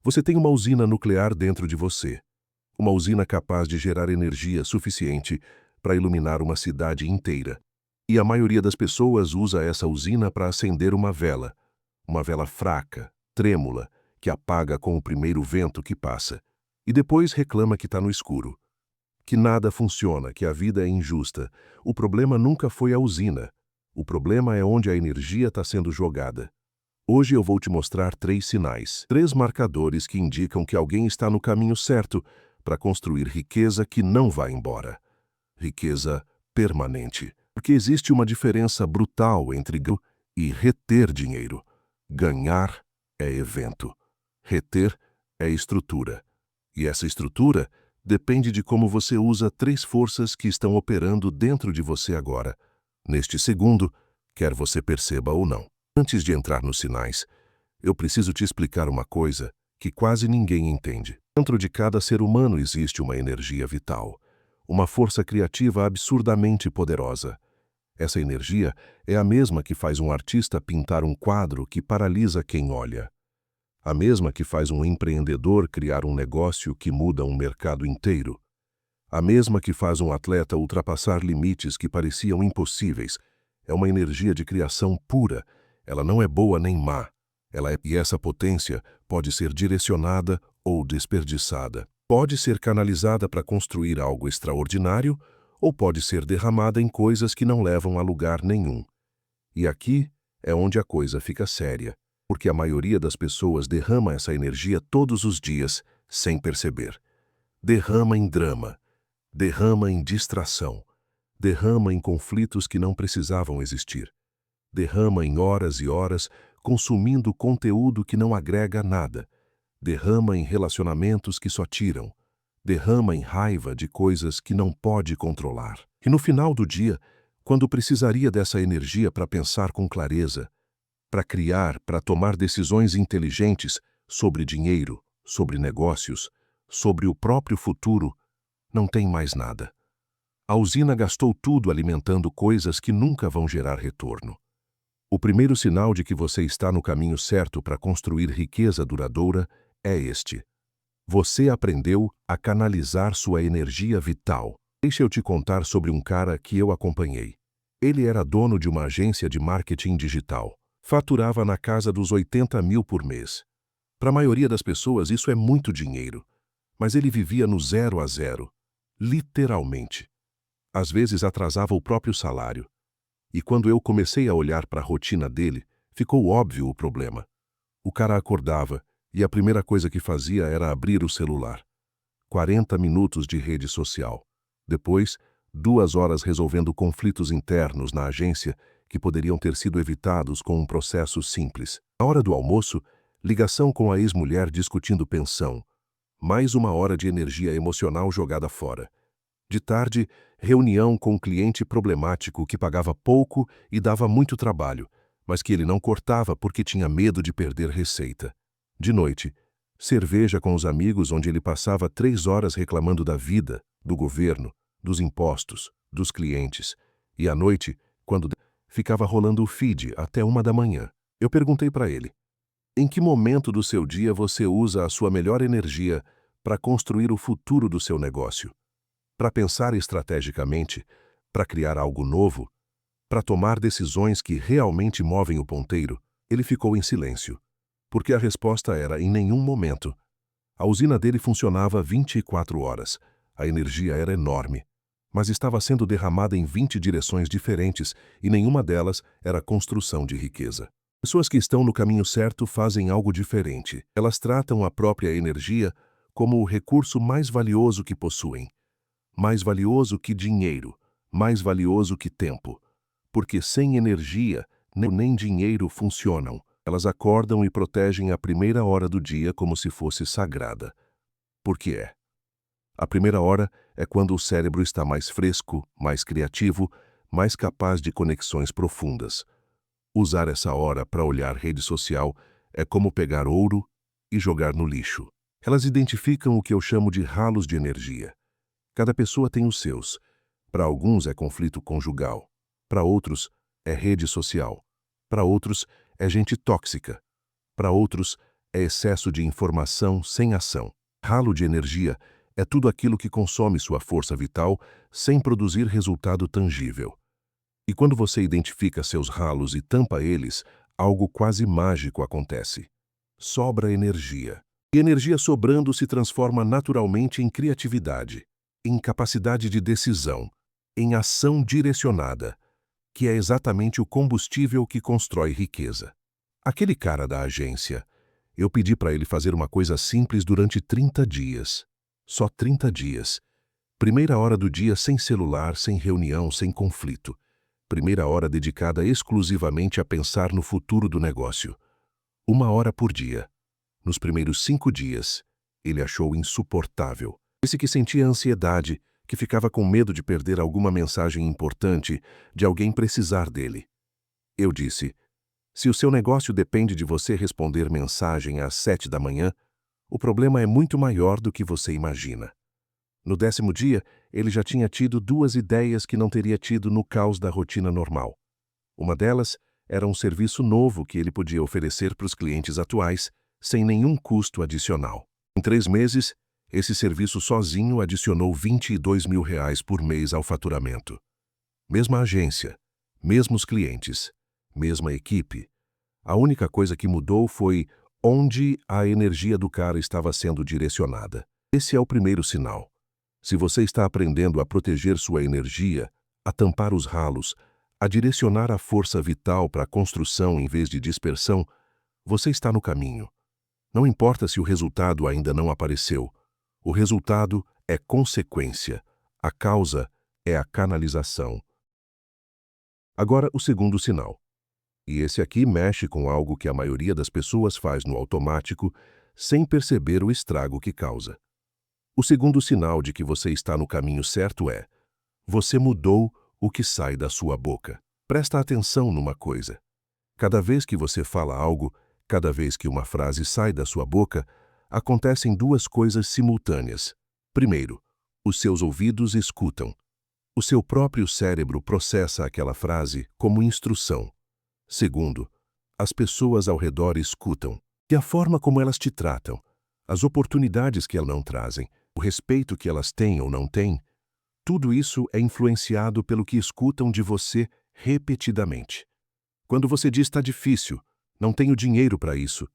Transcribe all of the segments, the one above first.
Você tem uma usina nuclear dentro de você. Uma usina capaz de gerar energia suficiente para iluminar uma cidade inteira. E a maioria das pessoas usa essa usina para acender uma vela fraca, trêmula, que apaga com o primeiro vento que passa. E depois reclama que está no escuro. Que nada funciona, que a vida é injusta. O problema nunca foi a usina. O problema é onde a energia está sendo jogada. Hoje eu vou te mostrar 3 sinais, 3 marcadores que indicam que alguém está no caminho certo para construir riqueza que não vai embora. Riqueza permanente. Porque existe uma diferença brutal entre ganhar e reter dinheiro. Ganhar é evento. Reter é estrutura. E essa estrutura depende de como você usa 3 forças que estão operando dentro de você agora, neste segundo, quer você perceba ou não. Antes de entrar nos sinais, eu preciso te explicar uma coisa que quase ninguém entende. Dentro de cada ser humano existe uma energia vital, uma força criativa absurdamente poderosa. Essa energia é a mesma que faz um artista pintar um quadro que paralisa quem olha. A mesma que faz um empreendedor criar um negócio que muda um mercado inteiro. A mesma que faz um atleta ultrapassar limites que pareciam impossíveis. É uma energia de criação pura. Ela não é boa nem má. E essa potência pode ser direcionada ou desperdiçada. Pode ser canalizada para construir algo extraordinário ou pode ser derramada em coisas que não levam a lugar nenhum. E aqui é onde a coisa fica séria, porque a maioria das pessoas derrama essa energia todos os dias, sem perceber. Derrama em drama, derrama em distração, derrama em conflitos que não precisavam existir. Derrama em horas e horas, consumindo conteúdo que não agrega nada. Derrama em relacionamentos que só tiram. Derrama em raiva de coisas que não pode controlar. E no final do dia, quando precisaria dessa energia para pensar com clareza, para criar, para tomar decisões inteligentes sobre dinheiro, sobre negócios, sobre o próprio futuro, não tem mais nada. A usina gastou tudo alimentando coisas que nunca vão gerar retorno. O primeiro sinal de que você está no caminho certo para construir riqueza duradoura é este. Você aprendeu a canalizar sua energia vital. Deixa eu te contar sobre um cara que eu acompanhei. Ele era dono de uma agência de marketing digital. Faturava na casa dos 80 mil por mês. Para a maioria das pessoas isso é muito dinheiro, mas ele vivia no 0 a 0, literalmente. Às vezes atrasava o próprio salário. E quando eu comecei a olhar para a rotina dele, ficou óbvio o problema. O cara acordava e a primeira coisa que fazia era abrir o celular. 40 minutos de rede social. Depois, 2 horas resolvendo conflitos internos na agência que poderiam ter sido evitados com um processo simples. Na hora do almoço, ligação com a ex-mulher discutindo pensão. Mais 1 hora de energia emocional jogada fora. De tarde, reunião com um cliente problemático que pagava pouco e dava muito trabalho, mas que ele não cortava porque tinha medo de perder receita. De noite, cerveja com os amigos onde ele passava 3 horas reclamando da vida, do governo, dos impostos, dos clientes. E à noite, quando ficava rolando o feed até 1 da manhã. Eu perguntei para ele, em que momento do seu dia você usa a sua melhor energia para construir o futuro do seu negócio? Para pensar estrategicamente, para criar algo novo, para tomar decisões que realmente movem o ponteiro? Ele ficou em silêncio, porque a resposta era em nenhum momento. A usina dele funcionava 24 horas, a energia era enorme, mas estava sendo derramada em 20 direções diferentes e nenhuma delas era construção de riqueza. Pessoas que estão no caminho certo fazem algo diferente. Elas tratam a própria energia como o recurso mais valioso que possuem. Mais valioso que dinheiro, mais valioso que tempo. Porque sem energia, nem dinheiro funcionam. Elas acordam e protegem a primeira hora do dia como se fosse sagrada. Por que é? A primeira hora é quando o cérebro está mais fresco, mais criativo, mais capaz de conexões profundas. Usar essa hora para olhar rede social é como pegar ouro e jogar no lixo. Elas identificam o que eu chamo de ralos de energia. Cada pessoa tem os seus. Para alguns é conflito conjugal. Para outros é rede social. Para outros é gente tóxica. Para outros é excesso de informação sem ação. Ralo de energia é tudo aquilo que consome sua força vital sem produzir resultado tangível. E quando você identifica seus ralos e tampa eles, algo quase mágico acontece. Sobra energia. E energia sobrando se transforma naturalmente em criatividade, em capacidade de decisão, em ação direcionada, que é exatamente o combustível que constrói riqueza. Aquele cara da agência, eu pedi para ele fazer uma coisa simples durante 30 dias. Só 30 dias. Primeira hora do dia sem celular, sem reunião, sem conflito. Primeira hora dedicada exclusivamente a pensar no futuro do negócio. 1 hora por dia. Nos primeiros 5 dias, ele achou insuportável. Disse que sentia ansiedade, que ficava com medo de perder alguma mensagem importante, de alguém precisar dele. Eu disse, se o seu negócio depende de você responder mensagem às 7 da manhã, o problema é muito maior do que você imagina. No 10º dia, ele já tinha tido 2 ideias que não teria tido no caos da rotina normal. Uma delas era um serviço novo que ele podia oferecer para os clientes atuais, sem nenhum custo adicional. Em 3 meses, esse serviço sozinho adicionou R$ 22.000 por mês ao faturamento. Mesma agência, mesmos clientes, mesma equipe. A única coisa que mudou foi onde a energia do cara estava sendo direcionada. Esse é o primeiro sinal. Se você está aprendendo a proteger sua energia, a tampar os ralos, a direcionar a força vital para a construção em vez de dispersão, você está no caminho. Não importa se o resultado ainda não apareceu. O resultado é consequência. A causa é a canalização. Agora, o segundo sinal. E esse aqui mexe com algo que a maioria das pessoas faz no automático, sem perceber o estrago que causa. O segundo sinal de que você está no caminho certo é: você mudou o que sai da sua boca. Presta atenção numa coisa. Cada vez que você fala algo, cada vez que uma frase sai da sua boca, acontecem 2 coisas simultâneas. Primeiro, os seus ouvidos escutam. O seu próprio cérebro processa aquela frase como instrução. Segundo, as pessoas ao redor escutam. E a forma como elas te tratam, as oportunidades que elas não trazem, o respeito que elas têm ou não têm, tudo isso é influenciado pelo que escutam de você repetidamente. Quando você diz está difícil, não tenho dinheiro para isso,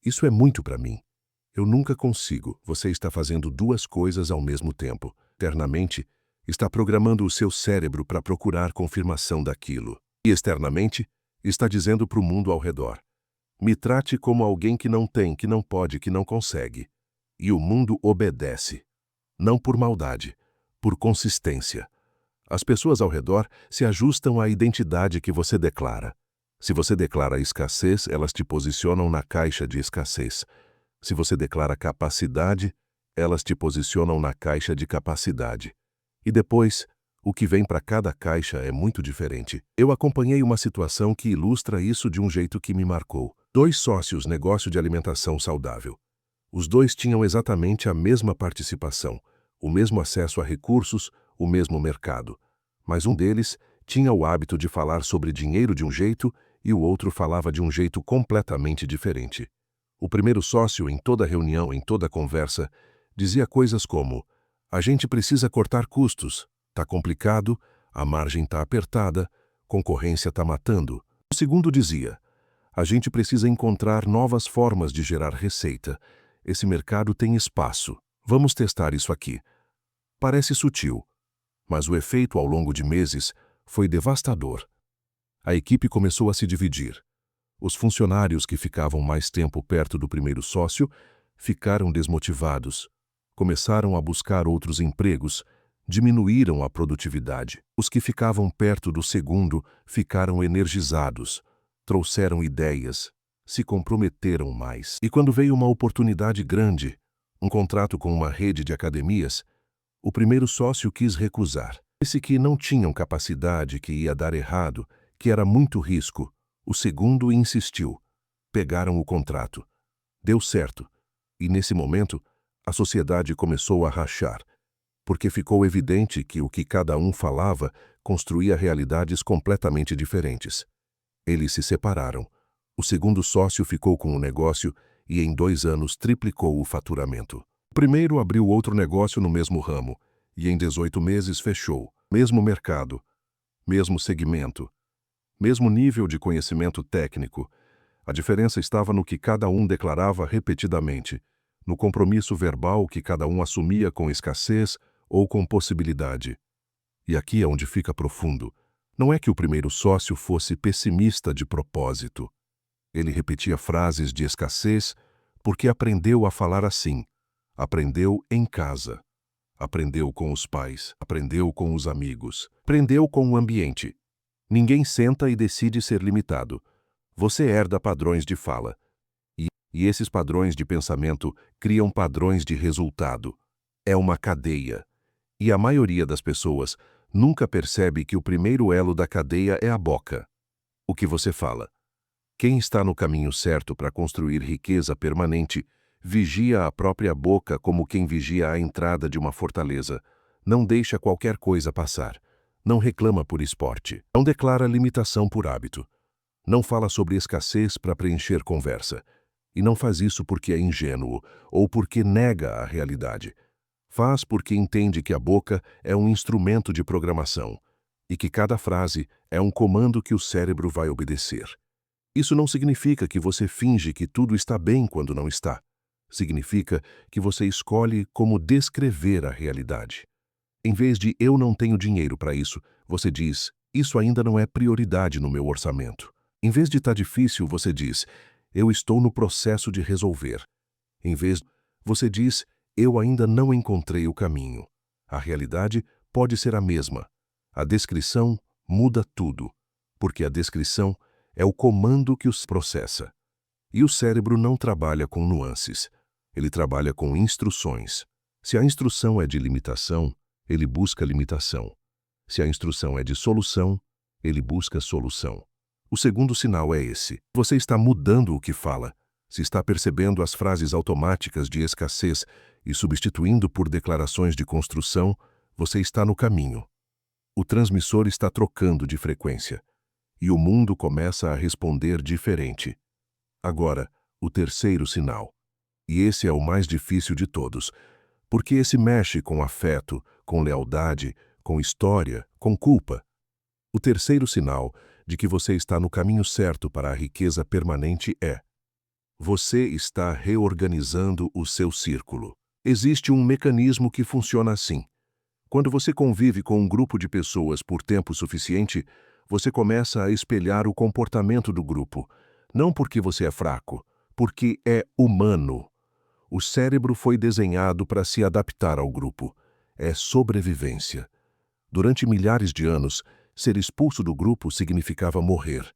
isso é muito para mim. Eu nunca consigo. Você está fazendo 2 coisas ao mesmo tempo. Internamente, está programando o seu cérebro para procurar confirmação daquilo. E externamente, está dizendo para o mundo ao redor: me trate como alguém que não tem, que não pode, que não consegue. E o mundo obedece. Não por maldade, por consistência. As pessoas ao redor se ajustam à identidade que você declara. Se você declara escassez, elas te posicionam na caixa de escassez. Se você declara capacidade, elas te posicionam na caixa de capacidade. E depois, o que vem para cada caixa é muito diferente. Eu acompanhei uma situação que ilustra isso de um jeito que me marcou. 2 sócios, negócio de alimentação saudável. Os 2 tinham exatamente a mesma participação, o mesmo acesso a recursos, o mesmo mercado. Mas um deles tinha o hábito de falar sobre dinheiro de um jeito e o outro falava de um jeito completamente diferente. O primeiro sócio, em toda reunião, em toda conversa, dizia coisas como: a gente precisa cortar custos, tá complicado, a margem tá apertada, concorrência tá matando. O segundo dizia: a gente precisa encontrar novas formas de gerar receita. Esse mercado tem espaço. Vamos testar isso aqui. Parece sutil, mas o efeito ao longo de meses foi devastador. A equipe começou a se dividir. Os funcionários que ficavam mais tempo perto do primeiro sócio ficaram desmotivados, começaram a buscar outros empregos, diminuíram a produtividade. Os que ficavam perto do segundo ficaram energizados, trouxeram ideias, se comprometeram mais. E quando veio uma oportunidade grande, um contrato com uma rede de academias, o primeiro sócio quis recusar. Disse que não tinham capacidade, que ia dar errado, que era muito risco. O segundo insistiu. Pegaram o contrato. Deu certo. E nesse momento, a sociedade começou a rachar, porque ficou evidente que o que cada um falava construía realidades completamente diferentes. Eles se separaram. O segundo sócio ficou com o negócio e em 2 anos triplicou o faturamento. O primeiro abriu outro negócio no mesmo ramo e em 18 meses fechou. Mesmo mercado, mesmo segmento, mesmo nível de conhecimento técnico. A diferença estava no que cada um declarava repetidamente, no compromisso verbal que cada um assumia com escassez ou com possibilidade. E aqui é onde fica profundo. Não é que o primeiro sócio fosse pessimista de propósito. Ele repetia frases de escassez porque aprendeu a falar assim. Aprendeu em casa. Aprendeu com os pais. Aprendeu com os amigos. Aprendeu com o ambiente. Ninguém senta e decide ser limitado. Você herda padrões de fala. E esses padrões de pensamento criam padrões de resultado. É uma cadeia. E a maioria das pessoas nunca percebe que o primeiro elo da cadeia é a boca. O que você fala. Quem está no caminho certo para construir riqueza permanente vigia a própria boca como quem vigia a entrada de uma fortaleza. Não deixa qualquer coisa passar. Não reclama por esporte. Não declara limitação por hábito. Não fala sobre escassez para preencher conversa. E não faz isso porque é ingênuo ou porque nega a realidade. Faz porque entende que a boca é um instrumento de programação e que cada frase é um comando que o cérebro vai obedecer. Isso não significa que você finge que tudo está bem quando não está. Significa que você escolhe como descrever a realidade. Em vez de "eu não tenho dinheiro para isso", você diz "isso ainda não é prioridade no meu orçamento". Em vez de "tá difícil", você diz "eu estou no processo de resolver". Em vez, você diz "eu ainda não encontrei o caminho". A realidade pode ser a mesma. A descrição muda tudo, porque a descrição é o comando que os processa. E o cérebro não trabalha com nuances. Ele trabalha com instruções. Se a instrução é de limitação, ele busca limitação. Se a instrução é de solução, ele busca solução. O segundo sinal é esse. Você está mudando o que fala. Se está percebendo as frases automáticas de escassez e substituindo por declarações de construção, você está no caminho. O transmissor está trocando de frequência. E o mundo começa a responder diferente. Agora, o terceiro sinal. E esse é o mais difícil de todos, porque esse mexe com afeto, com lealdade, com história, com culpa. O terceiro sinal de que você está no caminho certo para a riqueza permanente é: você está reorganizando o seu círculo. Existe um mecanismo que funciona assim. Quando você convive com um grupo de pessoas por tempo suficiente, você começa a espelhar o comportamento do grupo. Não porque você é fraco, porque é humano. O cérebro foi desenhado para se adaptar ao grupo. É sobrevivência. Durante milhares de anos, ser expulso do grupo significava morrer.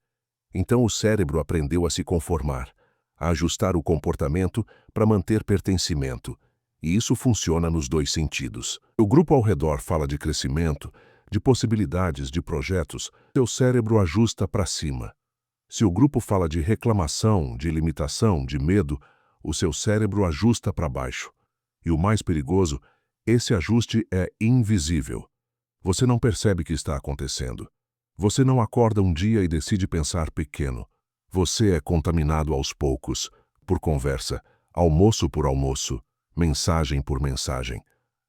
Então o cérebro aprendeu a se conformar, a ajustar o comportamento para manter pertencimento. E isso funciona nos dois sentidos. O grupo ao redor fala de crescimento, de possibilidades, de projetos, seu cérebro ajusta para cima. Se o grupo fala de reclamação, de limitação, de medo, o seu cérebro ajusta para baixo. E o mais perigoso, esse ajuste é invisível. Você não percebe que está acontecendo. Você não acorda um dia e decide pensar pequeno. Você é contaminado aos poucos, por conversa, almoço por almoço, mensagem por mensagem.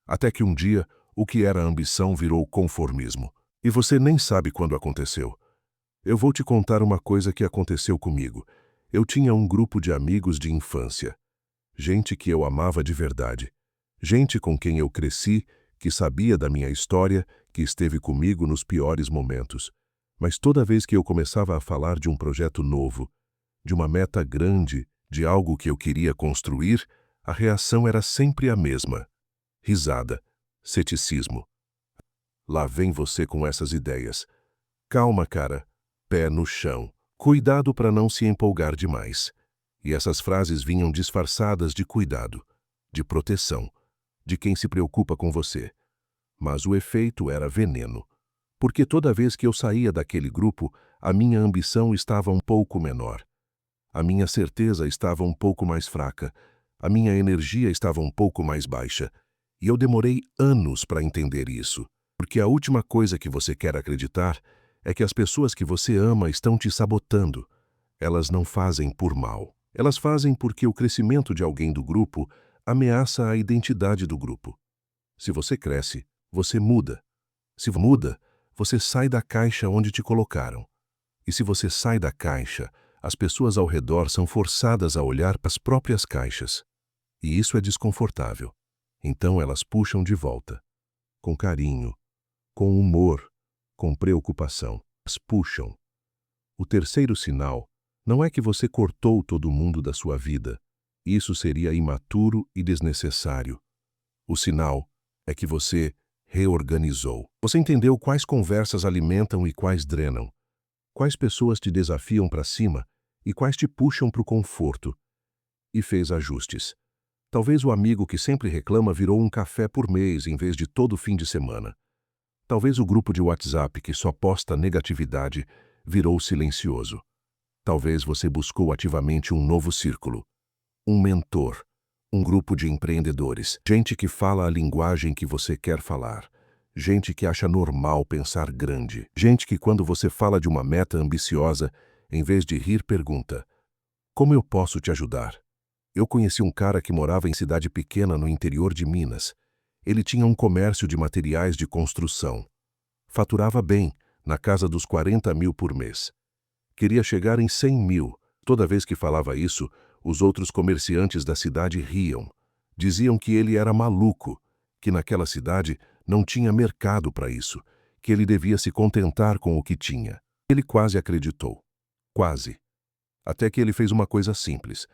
Até que um dia, o que era ambição virou conformismo. E você nem sabe quando aconteceu. Eu vou te contar uma coisa que aconteceu comigo. Eu tinha um grupo de amigos de infância. Gente que eu amava de verdade. Gente com quem eu cresci, que sabia da minha história, que esteve comigo nos piores momentos. Mas toda vez que eu começava a falar de um projeto novo, de uma meta grande, de algo que eu queria construir, a reação era sempre a mesma. Risada. Ceticismo. Lá vem você com essas ideias. Calma, cara. Pé no chão. Cuidado para não se empolgar demais. E essas frases vinham disfarçadas de cuidado, de proteção, de quem se preocupa com você. Mas o efeito era veneno. Porque toda vez que eu saía daquele grupo, a minha ambição estava um pouco menor. A minha certeza estava um pouco mais fraca. A minha energia estava um pouco mais baixa. E eu demorei anos para entender isso. Porque a última coisa que você quer acreditar é que as pessoas que você ama estão te sabotando. Elas não fazem por mal. Elas fazem porque o crescimento de alguém do grupo ameaça a identidade do grupo. Se você cresce, você muda. Se muda, você sai da caixa onde te colocaram. E se você sai da caixa, as pessoas ao redor são forçadas a olhar para as próprias caixas. E isso é desconfortável. Então elas puxam de volta. Com carinho, com humor, com preocupação. Elas puxam. O terceiro sinal não é que você cortou todo mundo da sua vida. Isso seria imaturo e desnecessário. O sinal é que você reorganizou. Você entendeu quais conversas alimentam e quais drenam. Quais pessoas te desafiam para cima e quais te puxam para o conforto. E fez ajustes. Talvez o amigo que sempre reclama virou um café por mês em vez de todo fim de semana. Talvez o grupo de WhatsApp que só posta negatividade virou silencioso. Talvez você buscou ativamente um novo círculo. Um mentor. Um grupo de empreendedores. Gente que fala a linguagem que você quer falar. Gente que acha normal pensar grande. Gente que, quando você fala de uma meta ambiciosa, em vez de rir, pergunta: como eu posso te ajudar? Eu conheci um cara que morava em cidade pequena no interior de Minas. Ele tinha um comércio de materiais de construção. Faturava bem, na casa dos 40 mil por mês. Queria chegar em 100 mil. Toda vez que falava isso, os outros comerciantes da cidade riam. Diziam que ele era maluco, que naquela cidade não tinha mercado para isso, que ele devia se contentar com o que tinha. Ele quase acreditou. Quase. Até que ele fez uma coisa simples.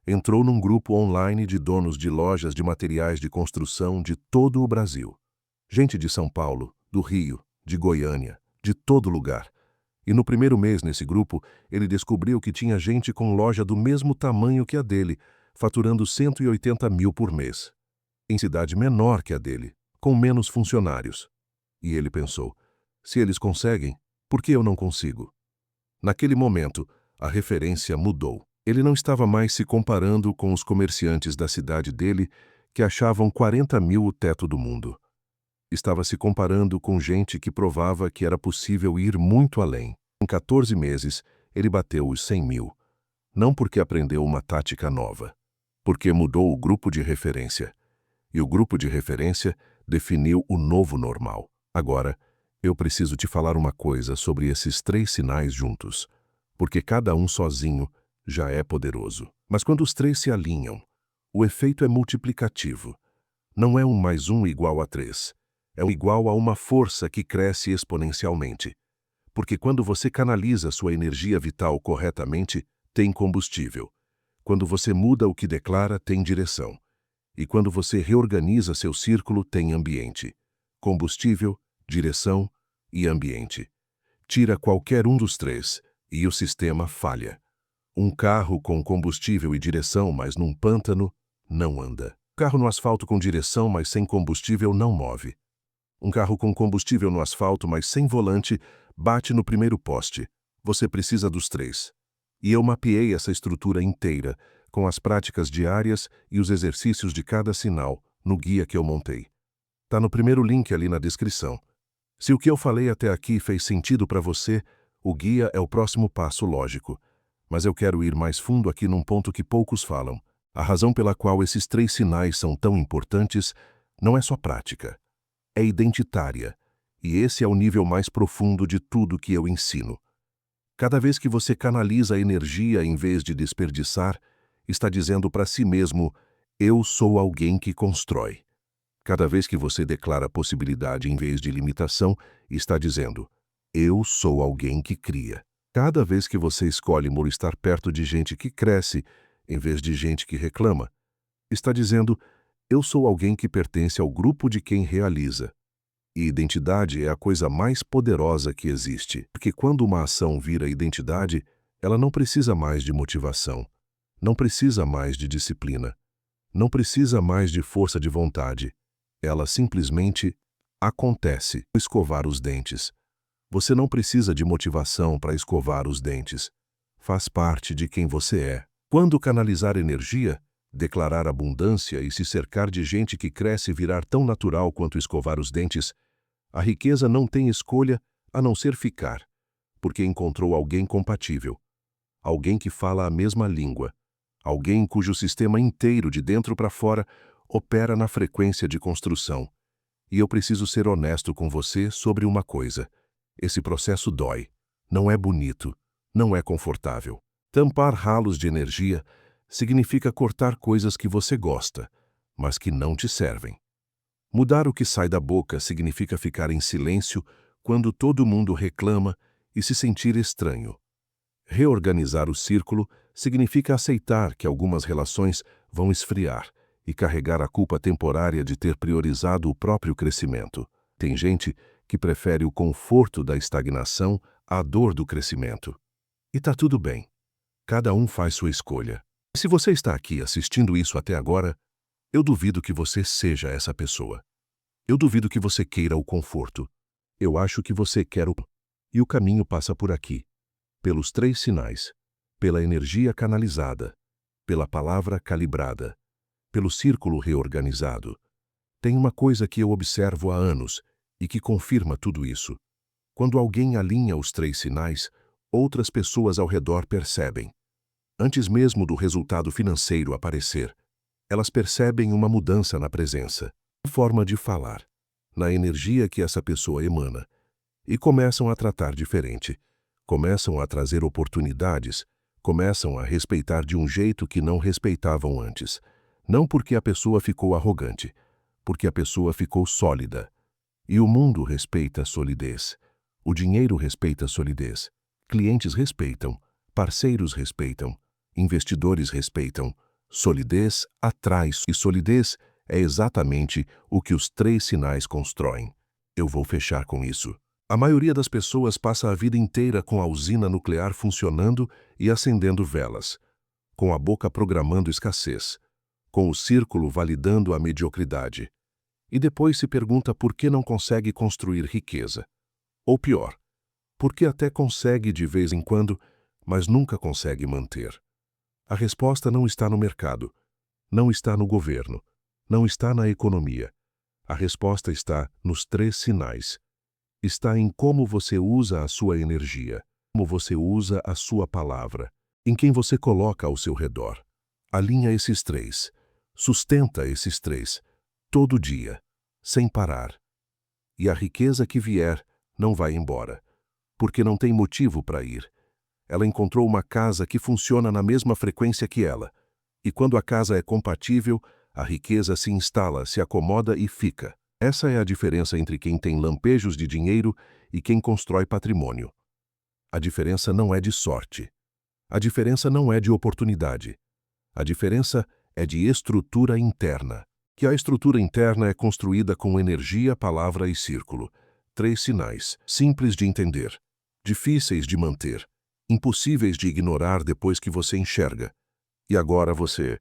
Entrou num grupo online de donos de lojas de materiais de construção de todo o Brasil. Gente de São Paulo, do Rio, de Goiânia, de todo lugar. E no primeiro mês nesse grupo, ele descobriu que tinha gente com loja do mesmo tamanho que a dele, faturando 180 mil por mês. Em cidade menor que a dele, com menos funcionários. E ele pensou: se eles conseguem, por que eu não consigo? Naquele momento, a referência mudou. Ele não estava mais se comparando com os comerciantes da cidade dele, que achavam 40 mil o teto do mundo. Estava se comparando com gente que provava que era possível ir muito além. Em 14 meses, ele bateu os 100 mil. Não porque aprendeu uma tática nova, porque mudou o grupo de referência. E o grupo de referência definiu o novo normal. Agora, eu preciso te falar uma coisa sobre esses 3 sinais juntos, porque cada um sozinho já é poderoso. Mas quando os 3 se alinham, o efeito é multiplicativo. Não é 1 mais 1 igual a 3. É igual a uma força que cresce exponencialmente. Porque quando você canaliza sua energia vital corretamente, tem combustível. Quando você muda o que declara, tem direção. E quando você reorganiza seu círculo, tem ambiente. Combustível, direção e ambiente. Tira qualquer um dos 3 e o sistema falha. Um carro com combustível e direção, mas num pântano, não anda. Um carro no asfalto com direção, mas sem combustível, não move. Um carro com combustível no asfalto, mas sem volante, bate no primeiro poste. Você precisa dos 3. E eu mapeei essa estrutura inteira, com as práticas diárias e os exercícios de cada sinal, no guia que eu montei. Tá no primeiro link ali na descrição. Se o que eu falei até aqui fez sentido para você, o guia é o próximo passo lógico. Mas eu quero ir mais fundo aqui num ponto que poucos falam. A razão pela qual esses 3 sinais são tão importantes não é só prática. É identitária. E esse é o nível mais profundo de tudo que eu ensino. Cada vez que você canaliza a energia em vez de desperdiçar, está dizendo para si mesmo: eu sou alguém que constrói. Cada vez que você declara possibilidade em vez de limitação, está dizendo: eu sou alguém que cria. Cada vez que você escolhe estar perto de gente que cresce, em vez de gente que reclama, está dizendo: eu sou alguém que pertence ao grupo de quem realiza. E identidade é a coisa mais poderosa que existe, porque quando uma ação vira identidade, ela não precisa mais de motivação, não precisa mais de disciplina, não precisa mais de força de vontade. Ela simplesmente acontece. Escovar os dentes. Você não precisa de motivação para escovar os dentes. Faz parte de quem você é. Quando canalizar energia, declarar abundância e se cercar de gente que cresce virar tão natural quanto escovar os dentes, a riqueza não tem escolha a não ser ficar, porque encontrou alguém compatível, alguém que fala a mesma língua, Alguém cujo sistema inteiro, de dentro para fora, opera na frequência de construção. E eu preciso ser honesto com você sobre uma coisa. Esse processo dói. Não é bonito. Não é confortável. Tampar ralos de energia significa cortar coisas que você gosta, mas que não te servem. Mudar o que sai da boca significa ficar em silêncio quando todo mundo reclama e se sentir estranho. Reorganizar o círculo significa aceitar que algumas relações vão esfriar e carregar a culpa temporária de ter priorizado o próprio crescimento. Tem gente que prefere o conforto da estagnação à dor do crescimento. E tá tudo bem. Cada um faz sua escolha. Se você está aqui assistindo isso até agora, eu duvido que você seja essa pessoa. Eu duvido que você queira o conforto. Eu acho que você quer o... E o caminho passa por aqui. Pelos 3 sinais. Pela energia canalizada. Pela palavra calibrada. Pelo círculo reorganizado. Tem uma coisa que eu observo há anos e que confirma tudo isso. Quando alguém alinha os 3 sinais, outras pessoas ao redor percebem. Antes mesmo do resultado financeiro aparecer, elas percebem uma mudança na presença, na forma de falar, na energia que essa pessoa emana, e começam a tratar diferente, começam a trazer oportunidades, começam a respeitar de um jeito que não respeitavam antes, não porque a pessoa ficou arrogante, porque a pessoa ficou sólida. E o mundo respeita a solidez, o dinheiro respeita a solidez, clientes respeitam, parceiros respeitam, investidores respeitam. Solidez atrai, e solidez é exatamente o que os 3 sinais constroem. Eu vou fechar com isso. A maioria das pessoas passa a vida inteira com a usina nuclear funcionando e acendendo velas, com a boca programando escassez, com o círculo validando a mediocridade. E depois se pergunta por que não consegue construir riqueza. Ou pior, por que até consegue de vez em quando, mas nunca consegue manter. A resposta não está no mercado, não está no governo, não está na economia. A resposta está nos 3 sinais. Está em como você usa a sua energia, como você usa a sua palavra, em quem você coloca ao seu redor. Alinha esses 3, sustenta esses 3, todo dia, sem parar. E a riqueza que vier não vai embora, porque não tem motivo para ir. Ela encontrou uma casa que funciona na mesma frequência que ela. E quando a casa é compatível, a riqueza se instala, se acomoda e fica. Essa é a diferença entre quem tem lampejos de dinheiro e quem constrói patrimônio. A diferença não é de sorte. A diferença não é de oportunidade. A diferença é de estrutura interna. Que a estrutura interna é construída com energia, palavra e círculo. 3 sinais, simples de entender, difíceis de manter, impossíveis de ignorar depois que você enxerga. E agora você